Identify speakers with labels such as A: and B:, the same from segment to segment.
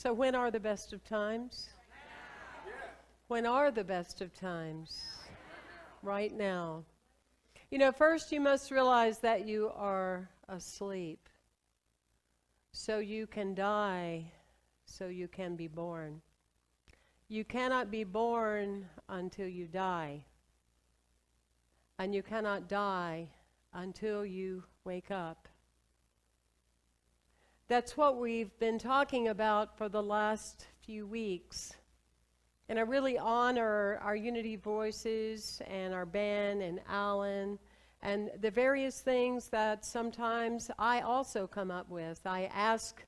A: So when are the best of times? When are the best of times? Right now. You know, first you must realize that you are asleep. So you can die, so you can be born. You cannot be born until you die. And you cannot die until you wake up. That's what we've been talking about for the last few weeks. And I really honor our Unity Voices and our band and Alan and the various things that sometimes I also come up with. I ask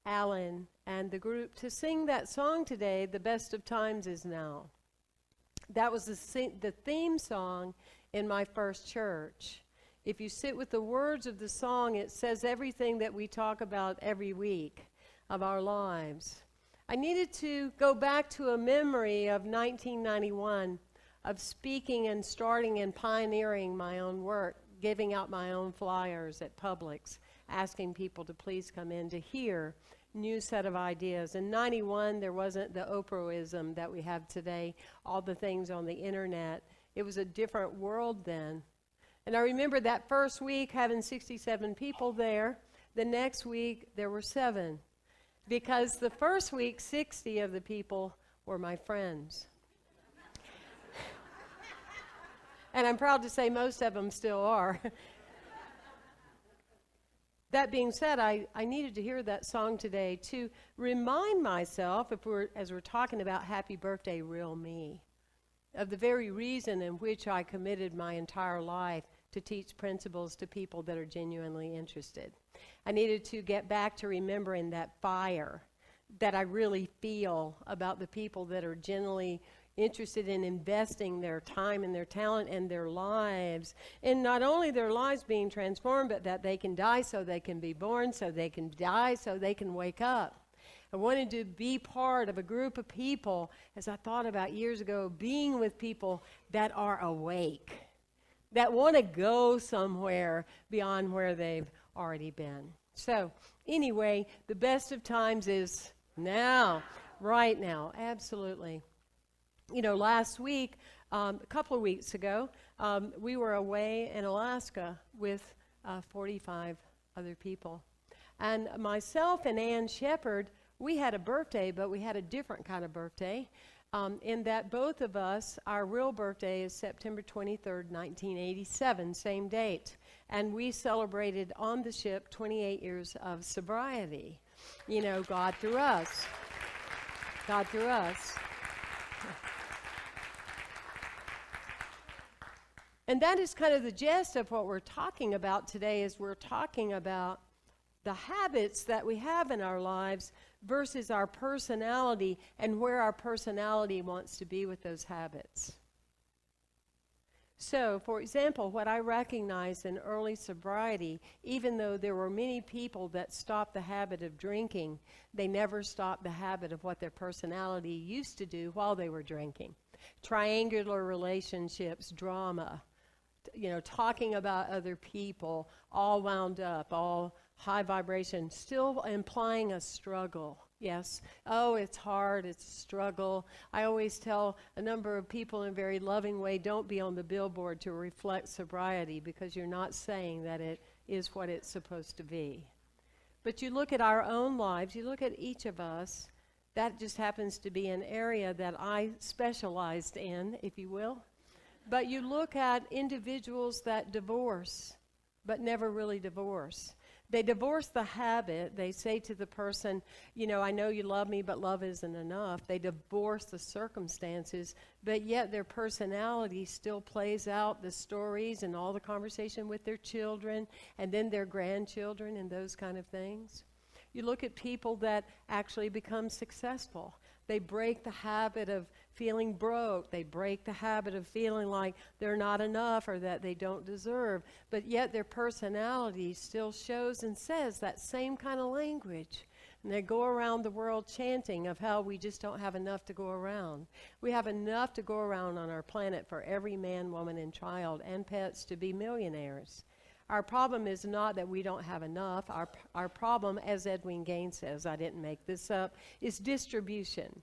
A: Alan and the group to sing that song today, The Best of Times Is Now. That was the theme song in my first church. If you sit with the words of the song, it says everything that we talk about every week of our lives. I needed to go back to a memory of 1991, of speaking and starting and pioneering my own work, giving out my own flyers at Publix, asking people to please come in to hear new set of ideas. In 91, there wasn't the Oprahism that we have today, all the things on the internet. It was a different world then. And I remember that first week having 67 people there. The next week, there were 7. Because the first week, 60 of the people were my friends. And I'm proud to say most of them still are. That being said, I needed to hear that song today to remind myself, as we're talking about Happy Birthday, Real Me, of the very reason in which I committed my entire life to teach principles to people that are genuinely interested. I needed to get back to remembering that fire that I really feel about the people that are genuinely interested in investing their time and their talent and their lives, and not only their lives being transformed, but that they can die so they can be born, so they can die so they can wake up. I wanted to be part of a group of people, as I thought about years ago, being with people that are awake, that want to go somewhere beyond where they've already been. So anyway, the best of times is now, right now, absolutely. You know, last week, a couple of weeks ago, we were away in Alaska with 45 other people. And myself and Ann Shepard, we had a birthday, but we had a different kind of birthday, in that both of us, our real birthday is September 23rd, 1987, same date. And we celebrated on the ship 28 years of sobriety. You know, God through us. God through us. And that is kind of the gist of what we're talking about today, is we're talking about the habits that we have in our lives versus our personality and where our personality wants to be with those habits. So, for example, what I recognized in early sobriety, even though there were many people that stopped the habit of drinking, they never stopped the habit of what their personality used to do while they were drinking. Triangular relationships, drama, you know, talking about other people, all wound up, all high vibration, still implying a struggle. Yes. Oh, it's hard. It's a struggle. I always tell a number of people in a very loving way, don't be on the billboard to reflect sobriety, because you're not saying that it is what it's supposed to be. But you look at our own lives, you look at each of us, that just happens to be an area that I specialized in, if you will. But you look at individuals that divorce, but never really divorce. They divorce the habit. They say to the person, you know, I know you love me, but love isn't enough. They divorce the circumstances, but yet their personality still plays out the stories and all the conversation with their children and then their grandchildren and those kind of things. You look at people that actually become successful. They break the habit of feeling broke. They break the habit of feeling like they're not enough or that they don't deserve. But yet their personality still shows and says that same kind of language. And they go around the world chanting of how we just don't have enough to go around. We have enough to go around on our planet for every man, woman, and child and pets to be millionaires. Our problem is not that we don't have enough. Our problem, as Edwin Gaines says, I didn't make this up, is distribution.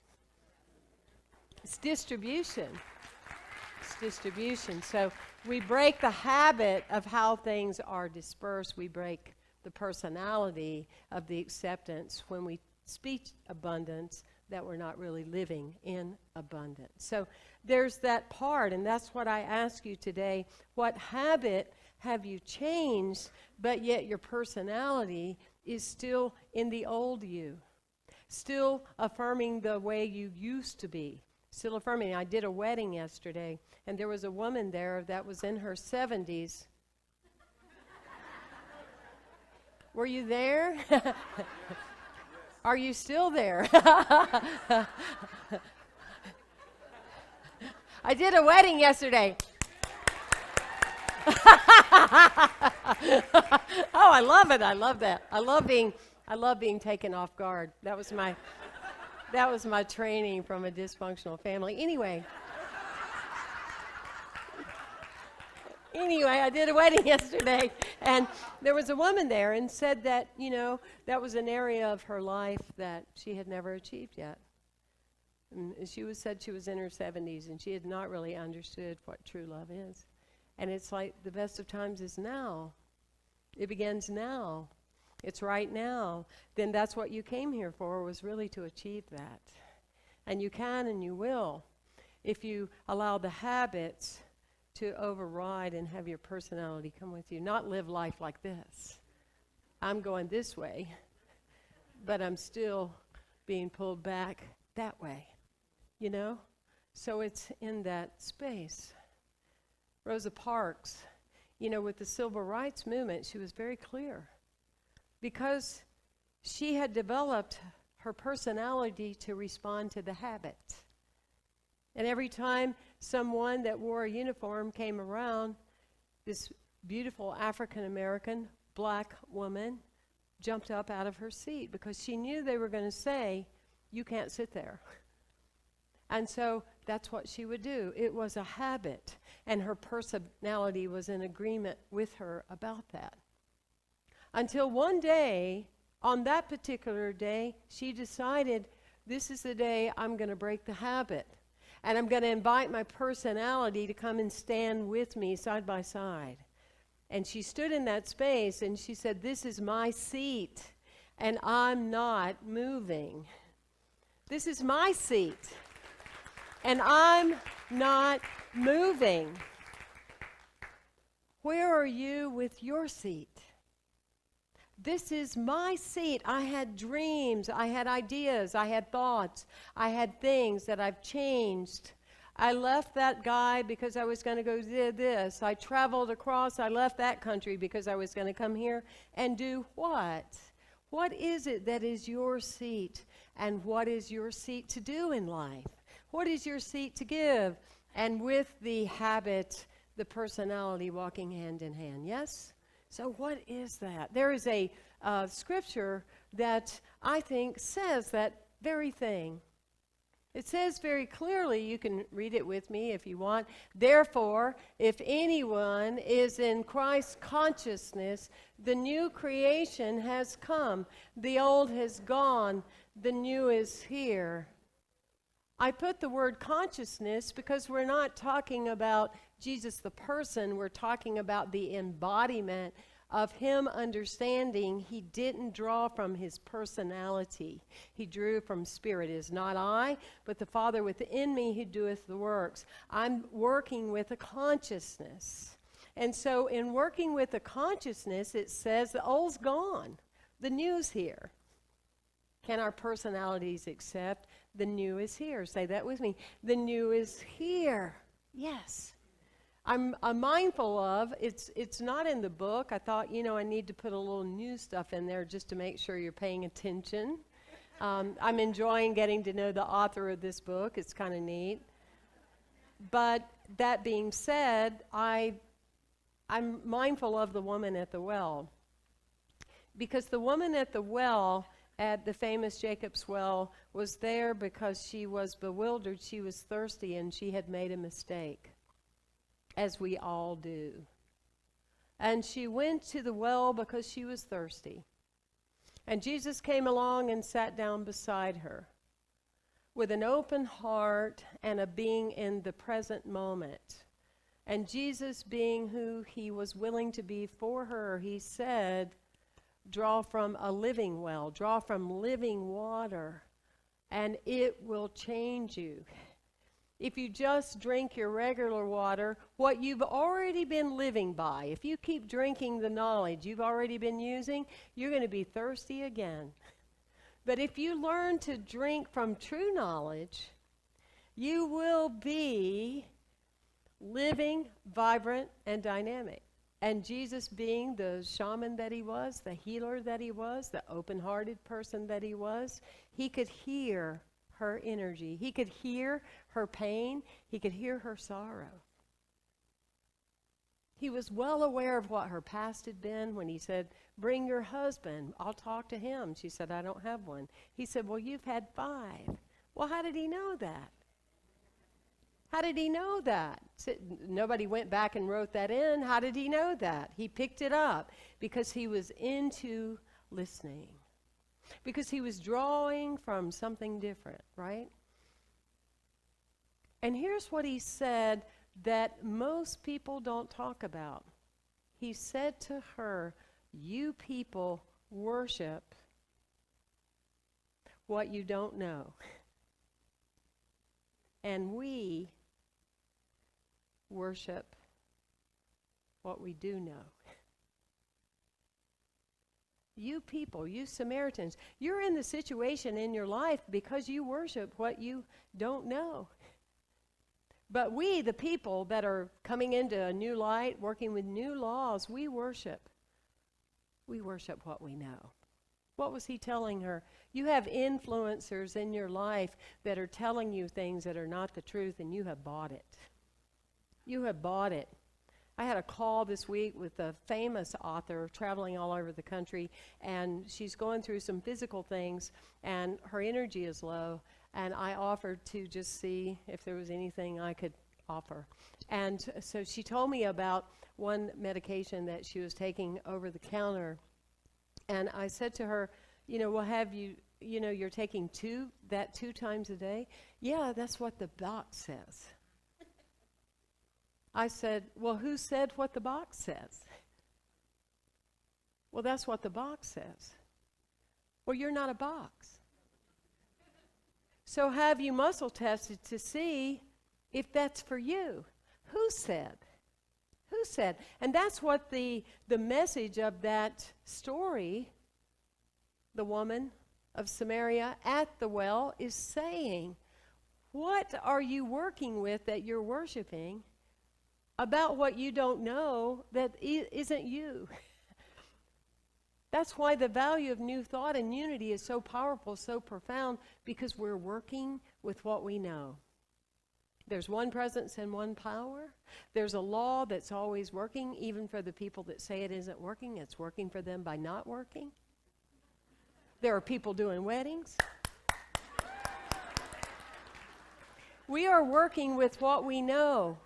A: It's distribution. It's distribution. So we break the habit of how things are dispersed. We break the personality of the acceptance when we speak abundance, that we're not really living in abundance. So there's that part, and that's what I ask you today. What habit have you changed, but yet your personality is still in the old you, still affirming the way you used to be, still affirming? I did a wedding yesterday, and there was a woman there that was in her 70s. Were you there? Are you still there? I did a wedding yesterday. Oh, I love it. I love that. I love being taken off guard. That was my training from a dysfunctional family. Anyway, I did a wedding yesterday, and there was a woman there and said that, that was an area of her life that she had never achieved yet. And said she was in her 70s, and she had not really understood what true love is. And it's like the best of times is now. It begins now. It's right now. Then that's what you came here for, was really to achieve that. And you can and you will if you allow the habits to override and have your personality come with you. Not live life like this. I'm going this way, but I'm still being pulled back that way, So it's in that space. Rosa Parks, with the civil rights movement, she was very clear because she had developed her personality to respond to the habit. And every time someone that wore a uniform came around, this beautiful African-American black woman jumped up out of her seat because she knew they were going to say, "You can't sit there." And so that's what she would do. It was a habit, and her personality was in agreement with her about that. Until one day, on that particular day, she decided, this is the day I'm going to break the habit. And I'm going to invite my personality to come and stand with me side by side. And she stood in that space and she said, this is my seat and I'm not moving. This is my seat and I'm not moving. Where are you with your seat? This is my seat. I had dreams, I had ideas, I had thoughts, I had things that I've changed. I left that guy because I was going to go do this. I traveled across, I left that country because I was going to come here and do what? What is it that is your seat? And what is your seat to do in life? What is your seat to give? And with the habit, the personality walking hand in hand, yes? So what is that? There is a scripture that I think says that very thing. It says very clearly, you can read it with me if you want. Therefore, if anyone is in Christ's consciousness, the new creation has come. The old has gone. The new is here. I put the word consciousness because we're not talking about Jesus the person. We're talking about the embodiment of him understanding he didn't draw from his personality. He drew from spirit. It is not I, but the Father within me who doeth the works. I'm working with a consciousness. And so in working with a consciousness, it says the old's gone. The new's here. Can our personalities accept the new is here? Say that with me. The new is here. Yes. I'm mindful of, it's not in the book. I thought, I need to put a little new stuff in there just to make sure you're paying attention. I'm enjoying getting to know the author of this book. It's kind of neat. But that being said, I'm mindful of the woman at the well. Because the woman at the well, at the famous Jacob's well, was there because she was bewildered, she was thirsty, and she had made a mistake. As we all do. And she went to the well because she was thirsty. And Jesus came along and sat down beside her with an open heart and a being in the present moment. And Jesus, being who he was willing to be for her, he said, draw from a living well, draw from living water, and it will change you. If you just drink your regular water, what you've already been living by, if you keep drinking the knowledge you've already been using, you're going to be thirsty again. But if you learn to drink from true knowledge, you will be living, vibrant, and dynamic. And Jesus, being the shaman that he was, the healer that he was, the open-hearted person that he was, he could hear her energy. He could hear her pain. He could hear her sorrow. He was well aware of what her past had been when he said, bring your husband. I'll talk to him. She said, I don't have one. He said, well, you've had 5. Well, how did he know that? How did he know that? Nobody went back and wrote that in. How did he know that? He picked it up because he was into listening. Because he was drawing from something different, right? And here's what he said that most people don't talk about. He said to her, you people worship what you don't know. And we worship what we do know. You people, you Samaritans, you're in the situation in your life because you worship what you don't know. But we, the people that are coming into a new light, working with new laws, we worship. We worship what we know. What was he telling her? You have influencers in your life that are telling you things that are not the truth, and you have bought it. You have bought it. I had a call this week with a famous author traveling all over the country, and she's going through some physical things, and her energy is low, and I offered to just see if there was anything I could offer. And so she told me about one medication that she was taking over the counter, and I said to her, well, have you, you're taking 2 times a day? Yeah, that's what the box says. I said, well, who said what the box says? Well, that's what the box says. Well, you're not a box. So have you muscle tested to see if that's for you? Who said? Who said? And that's what the message of that story, the woman of Samaria at the well, is saying. What are you working with that you're worshiping about what you don't know that isn't you? That's why the value of new thought and unity is so powerful, so profound, because we're working with what we know. There's one presence and one power. There's a law that's always working, even for the people that say it isn't working. It's working for them by not working. There are people doing weddings. We are working with what we know.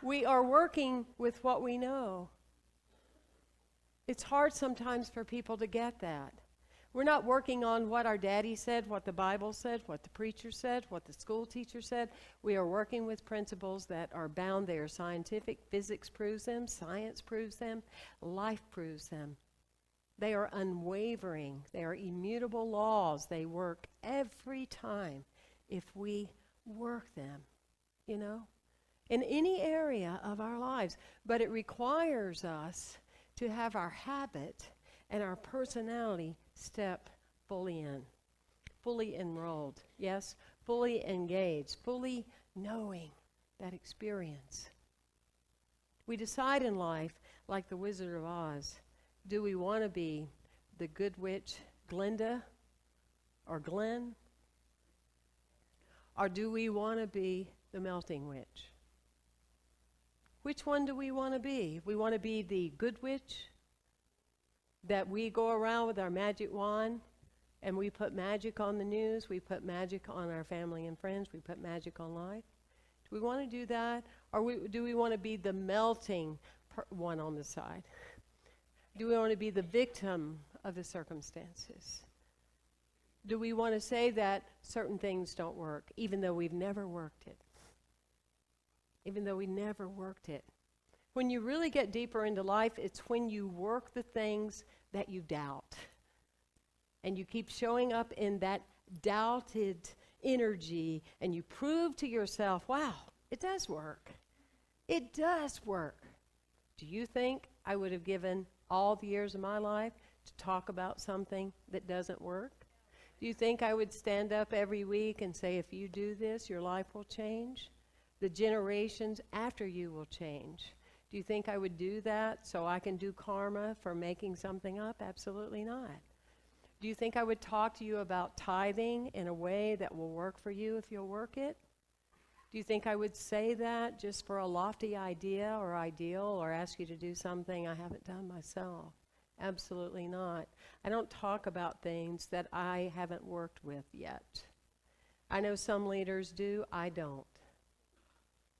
A: We are working with what we know. It's hard sometimes for people to get that. We're not working on what our daddy said, what the Bible said, what the preacher said, what the school teacher said. We are working with principles that are bound. They are scientific. Physics proves them. Science proves them. Life proves them. They are unwavering. They are immutable laws. They work every time if we work them, in any area of our lives. But it requires us to have our habit and our personality step fully in, fully enrolled, yes, fully engaged, fully knowing that experience. We decide in life, like the Wizard of Oz, do we want to be the good witch Glinda or Glenn? Or do we want to be the melting witch? Which one do we want to be? We want to be the good witch, that we go around with our magic wand and we put magic on the news, we put magic on our family and friends, we put magic on life. Do we want to do that? Or do we want to be the melting one on the side? Do we want to be the victim of the circumstances? Do we want to say that certain things don't work, even though we've never worked it? Even though we never worked it. When you really get deeper into life, it's when you work the things that you doubt. And you keep showing up in that doubted energy, and you prove to yourself, wow, it does work. It does work. Do you think I would have given all the years of my life to talk about something that doesn't work? Do you think I would stand up every week and say, if you do this, your life will change? The generations after you will change. Do you think I would do that so I can do karma for making something up? Absolutely not. Do you think I would talk to you about tithing in a way that will work for you if you'll work it? Do you think I would say that just for a lofty idea or ideal, or ask you to do something I haven't done myself? Absolutely not. I don't talk about things that I haven't worked with yet. I know some leaders do, I don't.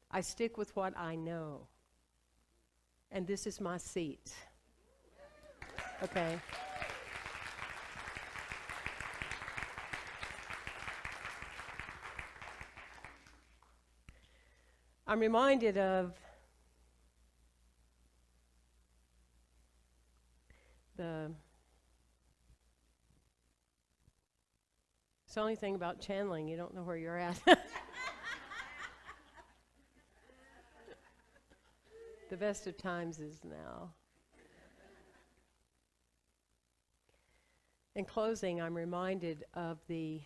A: I stick with what I know. And this is my seat. Okay. I'm reminded of it's the only thing about channeling, you don't know where you're at. The best of times is now. In closing, I'm reminded of the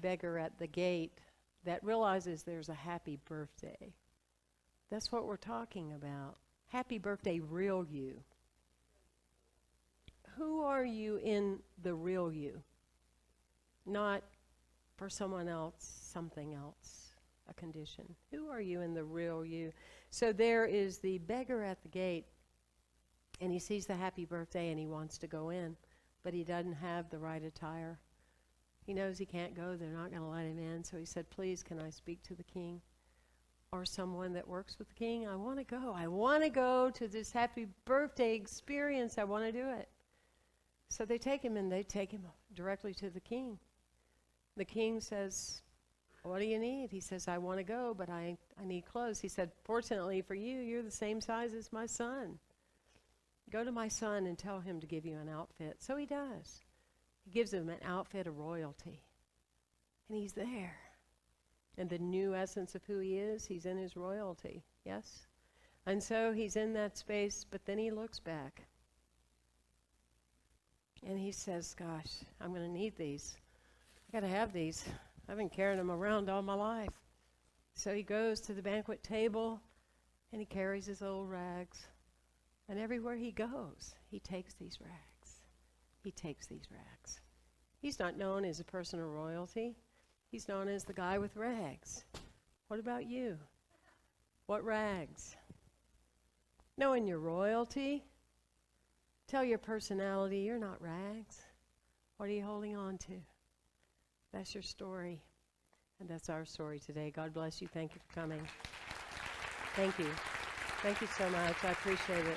A: beggar at the gate that realizes there's a happy birthday. That's what we're talking about. Happy birthday, real you. Who are you in the real you? Not for someone else, something else, a condition. Who are you in the real you? So there is the beggar at the gate, and he sees the happy birthday and he wants to go in, but he doesn't have the right attire. He knows he can't go, they're not going to let him in, so he said, please, can I speak to the king? Or someone that works with the king? I want to go. I want to go to this happy birthday experience. I want to do it. So they take him, and they take him directly to the king. The king says, what do you need? He says, I want to go, but I need clothes. He said, fortunately for you, you're the same size as my son. Go to my son and tell him to give you an outfit. So he does. He gives him an outfit of royalty. And he's there. And the new essence of who he is, he's in his royalty. Yes? And so he's in that space, but then he looks back. And he says, gosh, I'm going to need these. I got to have these. I've been carrying them around all my life. So he goes to the banquet table, and he carries his old rags. And everywhere he goes, he takes these rags. He takes these rags. He's not known as a person of royalty. He's known as the guy with rags. What about you? What rags? Knowing your royalty, tell your personality you're not rags. What are you holding on to? That's your story. And that's our story today. God bless you. Thank you for coming. Thank you. Thank you so much. I appreciate it.